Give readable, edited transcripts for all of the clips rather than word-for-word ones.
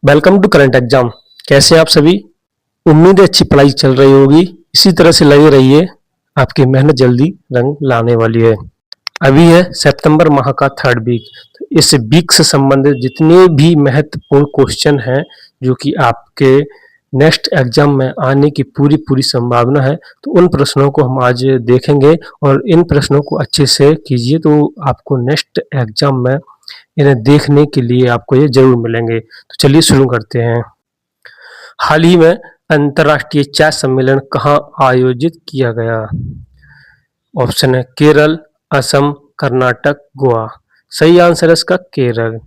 Welcome to current exam. कैसे हैं आप सभी? उम्मीद है अच्छी पढ़ाई चल रही होगी। इसी तरह से लगे रहिए, आपकी मेहनत जल्दी रंग लाने वाली है। अभी है सितंबर माह का थर्ड वीक। तो इस वीक से संबंधित जितने भी महत्वपूर्ण क्वेश्चन हैं जो कि आपके नेक्स्ट एग्जाम में आने की पूरी पूरी संभावना है, तो उन प्रश्नों को हम आज देखेंगे और इन प्रश्नों को अच्छे से कीजिए तो आपको नेक्स्ट एग्जाम में इन्हें देखने के लिए आपको ये जरूर मिलेंगे। तो चलिए शुरू करते हैं। हाल ही में अंतर्राष्ट्रीय चाय सम्मेलन कहाँ आयोजित किया गया? ऑप्शन है केरल, असम, कर्नाटक, गोवा। सही आंसर है इसका केरल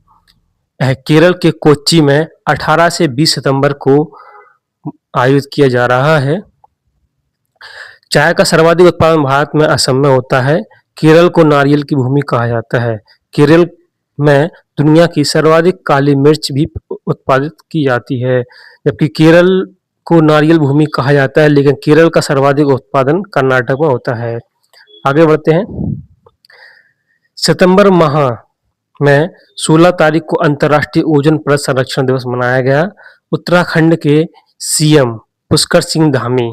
है। केरल के कोच्चि में 18 से 20 सितंबर को आयोजित किया जा रहा है। चाय का सर्वाधिक उत्पादन भारत में असम में होता है। केरल को नारियल की भूमि कहा जाता है। केरल में दुनिया की सर्वाधिक काली मिर्च भी उत्पादित की जाती है। जबकि केरल को नारियल भूमि कहा जाता है, लेकिन केरल का सर्वाधिक उत्पादन कर्नाटक में होता है। आगे बढ़ते हैं। सितंबर माह में 16 तारीख को अंतर्राष्ट्रीय ओजोन परत संरक्षण दिवस मनाया गया। उत्तराखंड के सीएम पुष्कर सिंह धामी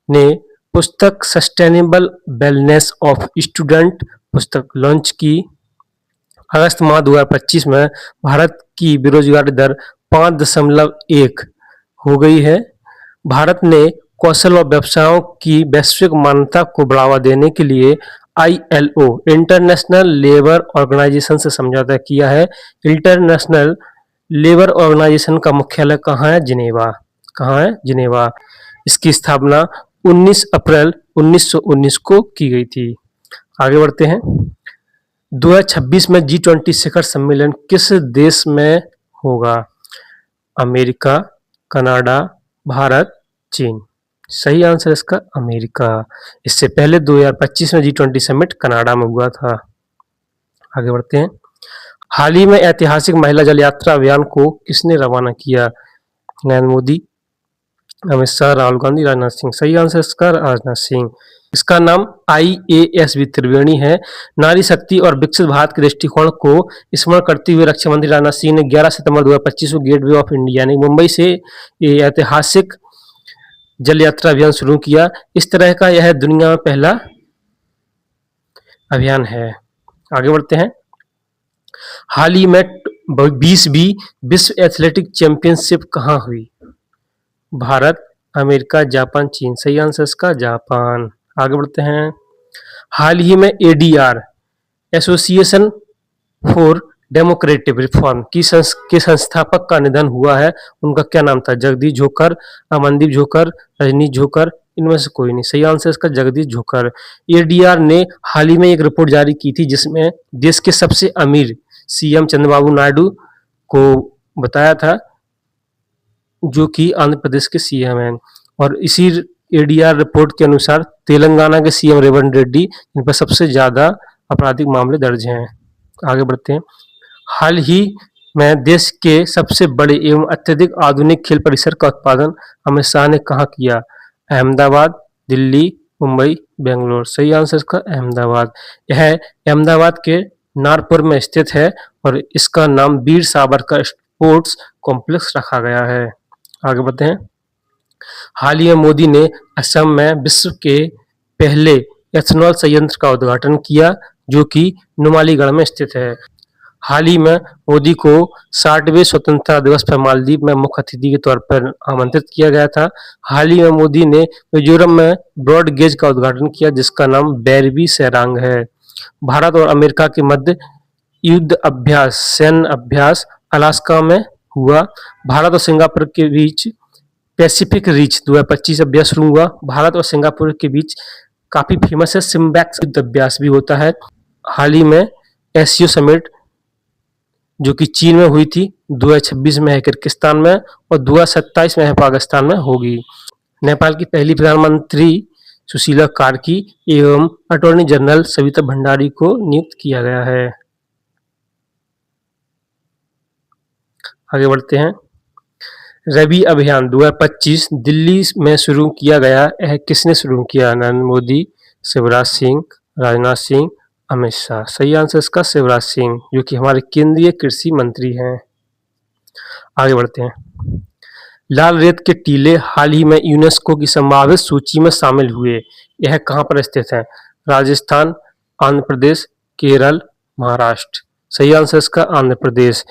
ने पुस्तक सस्टेनेबल वेलनेस ऑफ स्टूडेंट पुस्तक लॉन्च की। अगस्त माह 2025 में भारत की बेरोजगारी दर 5.1 हो गई है। भारत ने कौशल व व्यवसायों की वैश्विक मान्यता को बढ़ावा देने के लिए ILO इंटरनेशनल लेबर ऑर्गेनाइजेशन से समझौता किया है। इंटरनेशनल लेबर ऑर्गेनाइजेशन का मुख्यालय कहाँ है? जिनेवा। कहाँ है? जिनेवा। इसकी स्थापना 19 अप्रैल 1919 को की गई थी। आगे बढ़ते हैं। 2026 में G20 शिखर सम्मेलन किस देश में होगा? अमेरिका, कनाडा, भारत, चीन। सही आंसर इसका अमेरिका। इससे पहले 2025 में G20 समिट कनाडा में हुआ था। आगे बढ़ते हैं। हाल ही में ऐतिहासिक महिला जल यात्रा अभियान को किसने रवाना किया? नरेंद्र मोदी, अमित शाह, राहुल गांधी, राजनाथ सिंह। सही आंसर इसका राजनाथ सिंह। इसका नाम IASB त्रिवेणी है। नारी शक्ति और विकसित भारत के दृष्टिकोण को स्मरण करते हुए रक्षा मंत्री राजनाथ सिंह ने 11 सितंबर 2025 को गेटवे ऑफ इंडिया यानी मुंबई से ये ऐतिहासिक जल यात्रा अभियान शुरू किया। इस तरह का यह दुनिया में पहला अभियान है। आगे बढ़ते हैं। हाल ही में 20वीं विश्व एथलेटिक चैंपियनशिप कहाँ हुई? भारत, अमेरिका, जापान, चीन। सही आंसर इसका जापान। आगे बढ़ते हैं। हाल ही में ADR association for democratic reform के संस्थापक का निधन हुआ है। उनका क्या नाम था? जगदीश झोकर, अमनदीप झोकर, रजनीश झोकर। इनमें से कोई नहीं। सही आंसर इसका जगदीश झोकर। ADR ने हाल ही में एक रिपोर्ट जारी की थी जिसमें देश के सबसे अमीर CM चंद्रबाबू नायडू को बताया था, जो कि आंध्र प्रदेश के CM हैं। और इसी ADR रिपोर्ट के अनुसार तेलंगाना के CM रेवंत रेड्डी, इन पर सबसे ज्यादा आपराधिक मामले दर्ज हैं। आगे बढ़ते हैं। हाल ही में देश के सबसे बड़े एवं अत्यधिक आधुनिक खेल परिसर का उत्पादन अमित शाह ने कहाँ किया? अहमदाबाद, दिल्ली, मुंबई, बेंगलोर। सही आंसर इसका अहमदाबाद। यह अहमदाबाद के नारपुर में स्थित है और इसका नाम वीर सावरकर स्पोर्ट्स कॉम्प्लेक्स रखा गया है। आगे बढ़ते हैं। हाल ही में मोदी ने असम में विश्व के पहले एथेनॉल संयंत्र का उद्घाटन किया, जो कि नुमालीगढ़ में स्थित है। हाल ही में मोदी को 60वें स्वतंत्रता दिवस पर मालदीव में मुख्य अतिथि के तौर पर आमंत्रित किया गया था। हाल ही में मोदी ने मिजोरम में ब्रॉड गेज का उद्घाटन किया, जिसका नाम बैरबी सेरांग है। भारत और अमेरिका के मध्य युद्ध अभ्यास सैन्य अभ्यास अलास्का में हुआ। भारत और सिंगापुर के बीच पैसिफिक रिच 2025 अभ्यास शुरू हुआ। भारत और सिंगापुर के बीच काफी फेमस है सिम्बैक्स युद्ध अभ्यास भी होता है। हाल ही में SCO समिट जो कि चीन में हुई थी 2026 में है किर्गिस्तान में और 2027 में है पाकिस्तान में होगी। नेपाल की पहली प्रधानमंत्री सुशीला कार्की एवं अटॉर्नी जनरल सविता भंडारी को नियुक्त किया गया है। आगे बढ़ते हैं। रबी अभियान 2025 दिल्ली में शुरू किया गया। यह किसने शुरू किया? नरेंद्र मोदी, शिवराज सिंह, राजनाथ सिंह, अमित शाह। सही आंसर इसका शिवराज सिंह, जो कि हमारे केंद्रीय कृषि मंत्री हैं। आगे बढ़ते हैं। लाल रेत के टीले हाल ही में यूनेस्को की संभावित सूची में शामिल हुए। यह कहाँ पर स्थित है? राजस्थान, आंध्र प्रदेश, केरल, महाराष्ट्र। सही आंसर इसका आंध्र प्रदेश।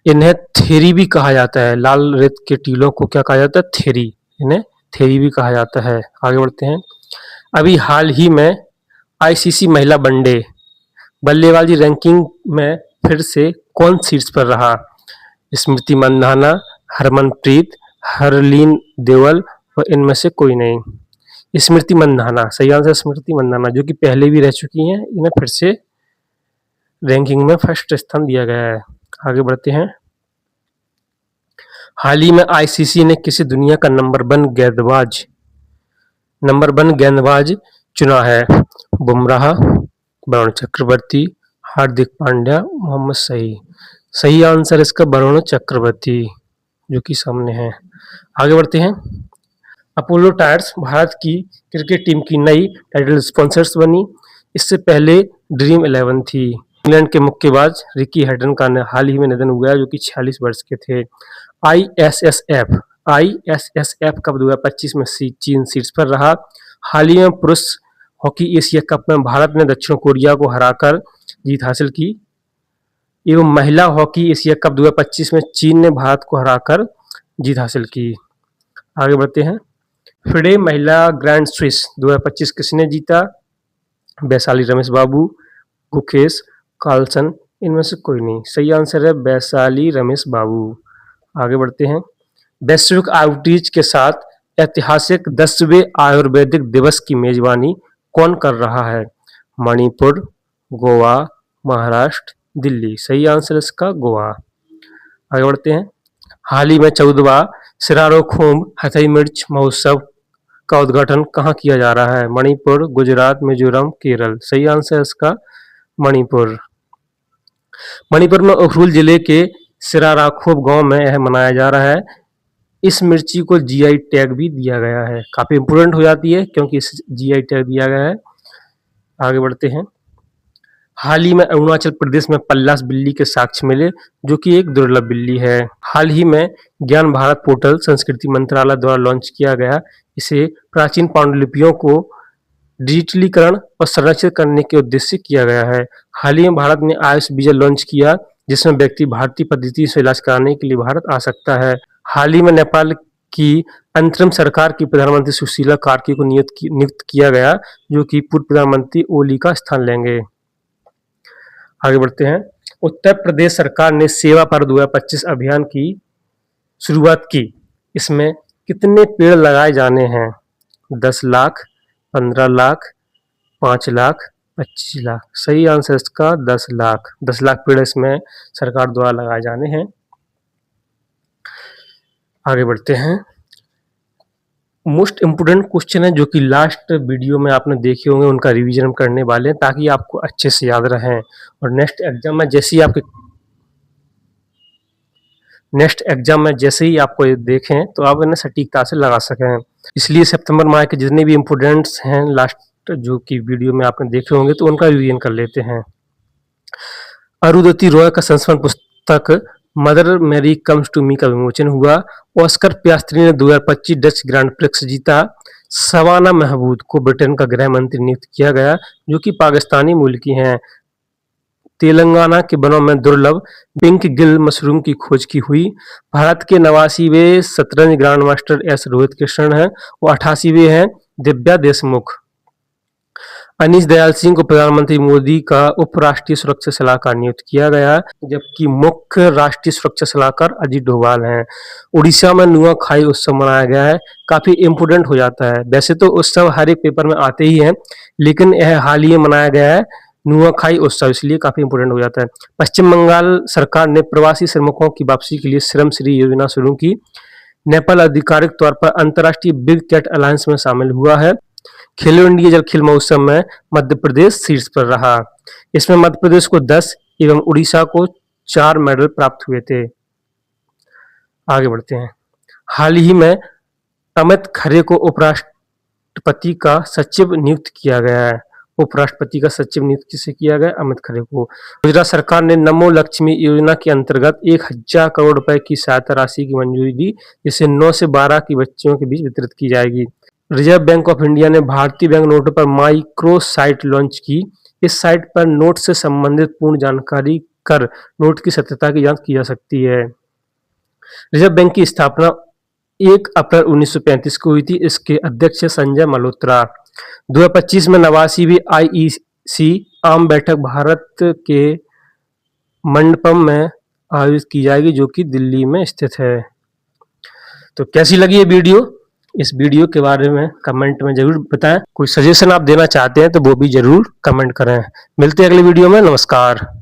इन्हें थेरी भी कहा जाता है। लाल रेत के टीलों को क्या कहा जाता है? थेरी। इन्हें थेरी भी कहा जाता है। आगे बढ़ते हैं। अभी हाल ही में आईसीसी महिला वनडे बल्लेबाजी रैंकिंग में फिर से कौन शीर्ष पर रहा? स्मृति मंधाना, हरमनप्रीत, हरलीन देवल और इनमें से कोई नहीं। स्मृति मंधाना सही आंसर। स्मृति मंधाना जो कि पहले भी रह चुकी हैं, इन्हें फिर से रैंकिंग में फर्स्ट स्थान दिया गया है। आगे बढ़ते हैं। हाल ही में आईसीसी ने किसे दुनिया का नंबर वन गेंदबाज चुना है? बुमराह, वरुण चक्रवर्ती, हार्दिक पांड्या, मोहम्मद सही आंसर इसका वरुण चक्रवर्ती जो कि सामने है। आगे बढ़ते हैं। अपोलो टायर्स भारत की क्रिकेट टीम की नई टाइटल स्पॉन्सर्स बनी। इससे पहले ड्रीम 11 थी। इंग्लैंड के मुक्केबाज रिकी हैटन का हाल ही में निधन हुआ है जो कि 46 वर्ष के थे। आईएसएसएफ कप 2025 में चीन शीर्ष पर रहा। हाल ही में पुरुष हॉकी एशिया कप में भारत ने दक्षिण कोरिया को हराकर जीत हासिल की एवं महिला हॉकी एशिया कप 2025 में चीन ने भारत को हराकर जीत हासिल की। आगे बढ़ते हैं। फिडे महिला ग्रैंड स्विस 2025 किसने जीता? वैशाली रमेश बाबू, गुकेश कार्लसन, इनमें से कोई नहीं। सही आंसर है वैशाली रमेश बाबू। आगे बढ़ते हैं। वैश्विक आउटरीच के साथ ऐतिहासिक 10वें आयुर्वेदिक दिवस की मेजबानी कौन कर रहा है? मणिपुर, गोवा, महाराष्ट्र, दिल्ली। सही आंसर इसका गोवा। आगे बढ़ते हैं। हाल ही में 14वां सिरारोखोम हथई मिर्च महोत्सव का उद्घाटन कहाँ किया जा रहा है? मणिपुर, गुजरात, मिजोरम, केरल। सही आंसर इसका मणिपुर। मणिपुर में उखरुल जिले के सिराराखोम गांव में यह मनाया जा रहा है। इस मिर्ची को जीआई टैग भी दिया गया है। काफी इंपोर्टेंट हो जाती है क्योंकि इस जीआई टैग दिया गया है। आगे बढ़ते हैं। हाल ही में अरुणाचल प्रदेश में पल्लास बिल्ली के साक्ष्य मिले जो कि एक दुर्लभ बिल्ली है। हाल ही में ज्ञान भारत पोर्टल संस्कृति मंत्रालय द्वारा लॉन्च किया गया। इसे प्राचीन पांडुलिपियों को डिजिटलीकरण और संरक्षित करने के उद्देश्य से किया गया है। हाल ही में भारत ने आयुष वीजा लॉन्च किया जिसमें व्यक्ति भारतीय पद्धति से इलाज कराने के लिए भारत आ सकता है। हाल ही में नेपाल की अंतरिम सरकार की प्रधानमंत्री सुशीला कार्की को नियुक्त किया गया जो कि पूर्व प्रधानमंत्री ओली का स्थान लेंगे। आगे बढ़ते हैं। उत्तर प्रदेश सरकार ने सेवा पर 2025 अभियान की शुरुआत की। इसमें कितने पेड़ लगाए जाने हैं? 10 लाख, 15 लाख, 5 लाख, 25 लाख। सही आंसर इसका 10 लाख। 10 लाख पेड़ इसमें सरकार द्वारा लगाए जाने हैं। आगे बढ़ते हैं। मोस्ट इम्पोर्टेंट क्वेश्चन है जो कि लास्ट वीडियो में आपने देखे होंगे, उनका रिवीजन करने वाले हैं ताकि आपको अच्छे से याद रहें और नेक्स्ट एग्जाम में जैसे ही आपको ये देखें तो आप इन्हें सटीकता से लगा सकें। इसलिए सितंबर माह के जितने भी इम्पोर्टेंट्स हैं लास्ट जो कि वीडियो में आपने देखे होंगे तो उनका रिवीजन कर लेते हैं। अरुंधति रॉय का संस्मरण पुस्तक Mother Mary comes to me का विमोचन हुआ। ऑस्कर पियास्त्री ने 2025 डच ग्रैंड प्रिक्स जीता। सवाना महमूद को ब्रिटेन का गृह मंत्री नियुक्त किया गया जो कि पाकिस्तानी मूल की हैं। तेलंगाना के वनों में दुर्लभ पिंक गिल मशरूम की खोज की हुई। भारत के 89वें शतरंज grand master S Rohit Krishnan हैं और 88वें हैं दिव्या देशमुख। अनीश दयाल सिंह को प्रधानमंत्री मोदी का उप राष्ट्रीय सुरक्षा सलाहकार नियुक्त किया गया जबकि मुख्य राष्ट्रीय सुरक्षा सलाहकार अजीत डोभाल हैं। उड़ीसा में नुआखाई उत्सव मनाया गया है। काफी इम्पोर्टेंट हो जाता है। वैसे तो उत्सव हर एक पेपर में आते ही हैं लेकिन यह हाल ही में मनाया गया है नुआखाई उत्सव, इसलिए काफी इंपोर्टेंट हो जाता है। पश्चिम बंगाल सरकार ने प्रवासी श्रमिकों की वापसी के लिए श्रम श्री योजना शुरू की। नेपाल आधिकारिक तौर पर अंतर्राष्ट्रीय बिग कैट अलायंस में शामिल हुआ है। खेलो इंडिया जल खेल महोत्सव में मध्य प्रदेश शीर्ष पर रहा। इसमें मध्य प्रदेश को 10 एवं उड़ीसा को 4 मेडल प्राप्त हुए थे। आगे बढ़ते हैं। हाल ही में अमित खरे को उपराष्ट्रपति का सचिव नियुक्त किया गया है। उपराष्ट्रपति का सचिव नियुक्त किसे किया गया? अमित खरे को। गुजरात सरकार ने नमो लक्ष्मी योजना के अंतर्गत 1000 करोड़ रुपए की सहायता राशि की मंजूरी दी, जिसे 9 से 12 की बच्चियों के बीच वितरित की जाएगी। रिजर्व बैंक ऑफ इंडिया ने भारतीय बैंक नोटों पर माइक्रो साइट लॉन्च की। इस साइट पर नोट से संबंधित पूर्ण जानकारी कर नोट की सत्यता की जांच की जा सकती है। रिजर्व बैंक की स्थापना 1 अप्रैल 1935 को हुई थी। इसके अध्यक्ष है संजय मल्होत्रा। 2025 में 89वीं IEC आम बैठक भारत के मंडपम में आयोजित की जाएगी, जो कि दिल्ली में स्थित है। तो कैसी लगी ये वीडियो? इस वीडियो के बारे में कमेंट में जरूर बताएं। कोई सजेशन आप देना चाहते हैं तो वो भी जरूर कमेंट करें। मिलते हैं अगली वीडियो में। नमस्कार।